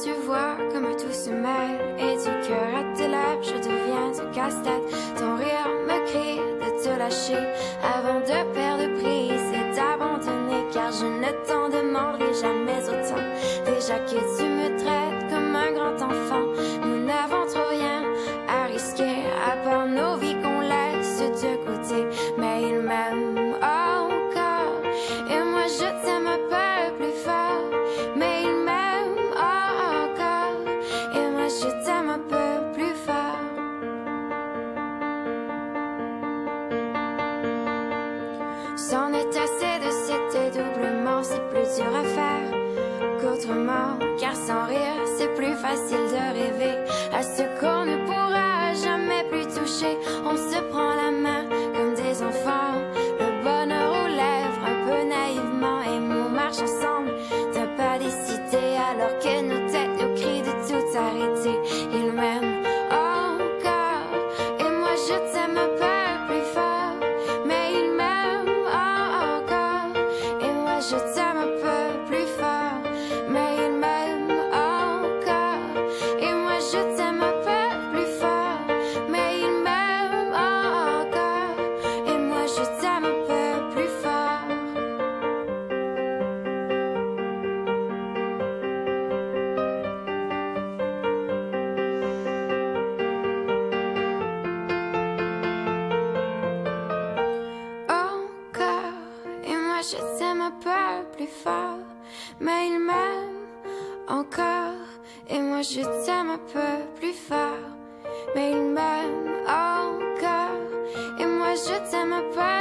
tu vois comme tout se mêle. Et du cœur à tes lèvres, je deviens un casse-tête. Ton rire me crie de te lâcher avant de perdre prise et d'abandonner. Car je ne t'en demanderai jamais autant. Déjà que tu me traites comme un grand enfant, nous n'avons trop rien à risquer à part nos vies qu'on laisse de côté. Mais il m'aime encore et moi je t'aime un peu plus fort. Mais il m'aime encore et moi je t'aime un peu plus fort. C'en est assez de cet dédoublement, c'est plus dur à faire qu'autrement. Car sans rire, c'est plus facile de rêver à ce qu'on ne pourra jamais plus toucher. On se prend la main comme des enfants, le bonheur aux lèvres un peu naïvement. Et on marche ensemble d'un pas décidé alors que nos têtes nous crient de tout arrêter. Il m'aime encore et moi je t'aime un peu plus fort. Mais il m'aime encore et moi je t'aime un peu plus fort. Mais il m'aime encore et moi je t'aime un peu plus fort. Mais il m'aime encore et moi je t'aime un peu plus fort. Encore et moi je t'aime un peu plus fort. Mais il m'aime encore et moi je t'aime un peu plus fort. Mais il m'aime encore et moi je t'aime un peu